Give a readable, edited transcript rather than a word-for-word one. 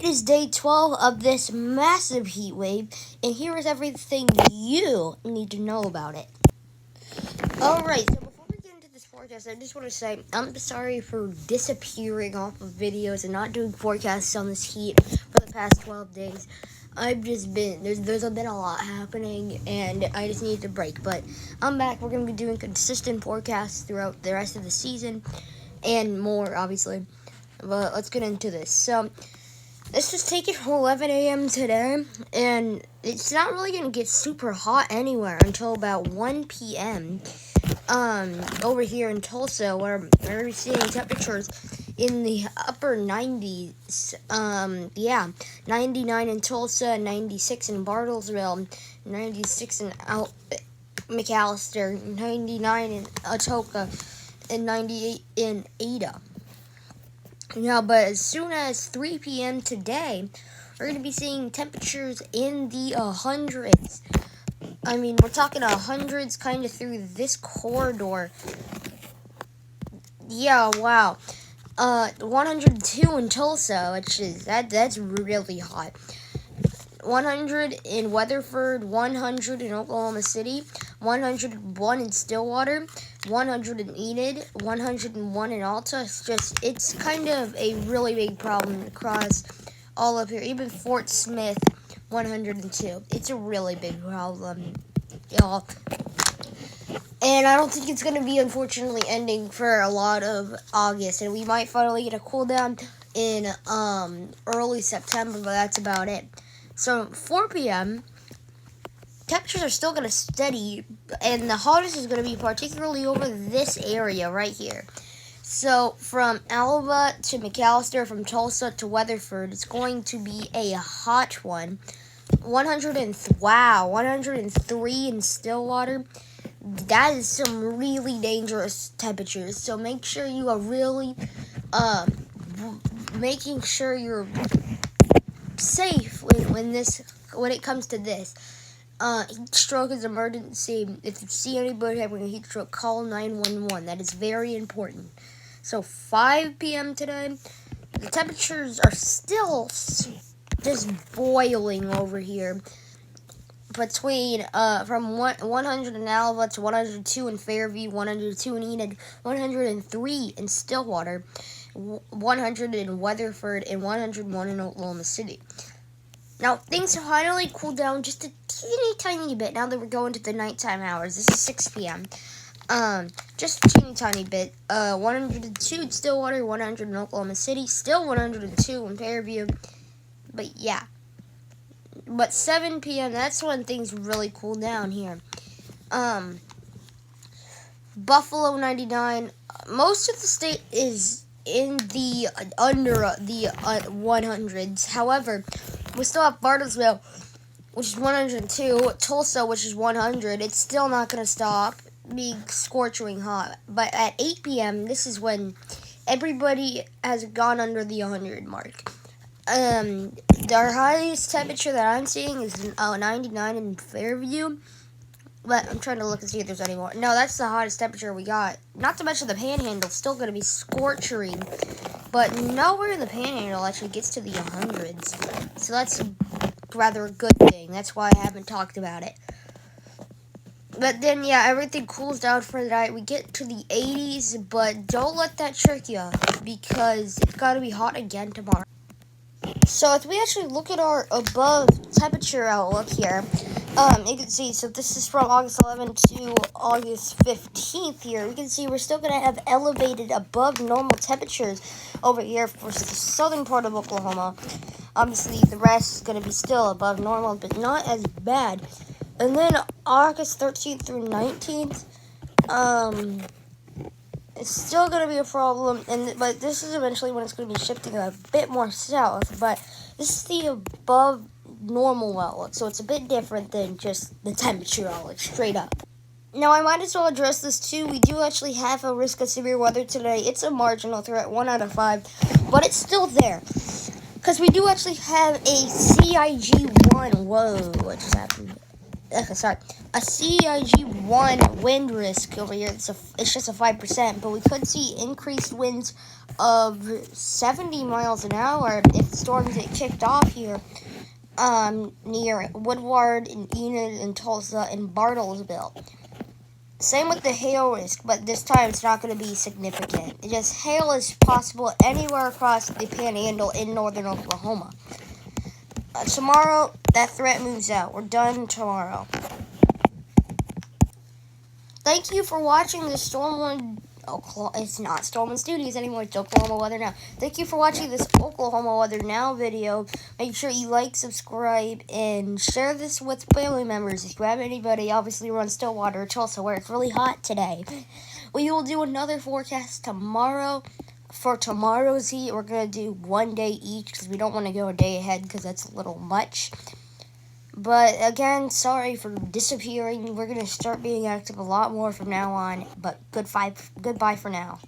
It is day 12 of this massive heat wave, and here is everything you need to know about it. Alright, so before we get into this forecast, I just want to say I'm sorry for disappearing off of videos and not doing forecasts on this heat for the past 12 days. I've just been, there's been a lot happening, and I just needed a break. But I'm back. We're going to be doing consistent forecasts throughout the rest of the season, and more, obviously. But let's get into this. So, this was taken from 11 a.m. today, and it's not really going to get super hot anywhere until about 1 p.m. Over here in Tulsa, where we're seeing temperatures in the upper 90s. 99 in Tulsa, 96 in Bartlesville, 96 in McAlester, 99 in Atoka, and 98 in Ada. Now, but as soon as 3 p.m. today, we're going to be seeing temperatures in the hundreds. I mean, we're talking hundreds kind of through this corridor. Yeah, wow. 102 in Tulsa, which is, that's really hot. 100 in Weatherford, 100 in Oklahoma City, 101 in Stillwater, 100 in Enid, 101 in Alta. It's kind of a really big problem across all up here. Even Fort Smith, 102. It's a really big problem, y'all. And I don't think it's going to be, unfortunately, ending for a lot of August. And we might finally get a cool down in early September, but that's about it. So 4 p.m., temperatures are still going to steady, and the hottest is going to be particularly over this area right here. So from Alva to McAlester, from Tulsa to Weatherford, it's going to be a hot one. 103 in Stillwater. That is some really dangerous temperatures. So make sure you are really making sure you're safe when it comes to this. Heat stroke is emergency. If you see anybody having a heat stroke, call 911. That is very important. So 5 p.m. today, the temperatures are still just boiling over here. Between from 100 in Alva to 102 in Fairview, 102 in Enid, 103 in Stillwater, 100 in Weatherford, and 101 in Oklahoma City. Now, things have finally cooled down just a teeny tiny bit now that we're going to the nighttime hours. This is 6 p.m. Just a teeny tiny bit. 102 in Stillwater, 100 in Oklahoma City, still 102 in Fairview. But yeah. But 7 p.m., that's when things really cool down here. Buffalo, 99. Most of the state is in the under the 100s. However, we still have Bartlesville, which is 102. Tulsa, which is 100. It's still not going to stop being scorching hot. But at 8 p.m., this is when everybody has gone under the 100 mark. Our highest temperature that I'm seeing is 99 in Fairview. But I'm trying to look and see if there's any more. No, that's the hottest temperature we got. Not to mention the Panhandle, still going to be scorching. But nowhere in the Panhandle actually gets to the 100s. So that's rather a good thing. That's why I haven't talked about it. But then, yeah, everything cools down for the night. We get to the 80s, but don't let that trick you, because it's got to be hot again tomorrow. So if we actually look at our above temperature outlook here, you can see, so this is from August 11th to August 15th here. We can see we're still going to have elevated above normal temperatures over here for the southern part of Oklahoma. Obviously, the rest is going to be still above normal, but not as bad. And then August 13th through 19th, it's still going to be a problem, but this is eventually when it's going to be shifting a bit more south. But this is the above normal outlook, so it's a bit different than just the temperature outlook, straight up. Now, I might as well address this too. We do actually have a risk of severe weather today. It's a marginal threat, 1 out of 5, but it's still there. Because we do actually have a CIG1. Whoa, what just happened? sorry, a CIG1 wind risk over here. It's just a 5%, but we could see increased winds of 70 miles an hour if the storms get kicked off here. Near Woodward and Enid and Tulsa and Bartlesville. Same with the hail risk, but this time it's not going to be significant. It just hail is possible anywhere across the Panhandle in northern Oklahoma. Tomorrow, that threat moves out. We're done tomorrow. Thank you for watching the it's not Stormwind Studios anymore, it's Oklahoma Weather Now. Thank you for watching this Oklahoma Weather Now video. Make sure you like, subscribe, and share this with family members. If you have anybody, obviously around Stillwater or Tulsa where it's really hot today. We will do another forecast tomorrow. For tomorrow's heat, we're going to do 1 day each because we don't want to go a day ahead because that's a little much. But again, sorry for disappearing. We're going to start being active a lot more from now on. But goodbye for now.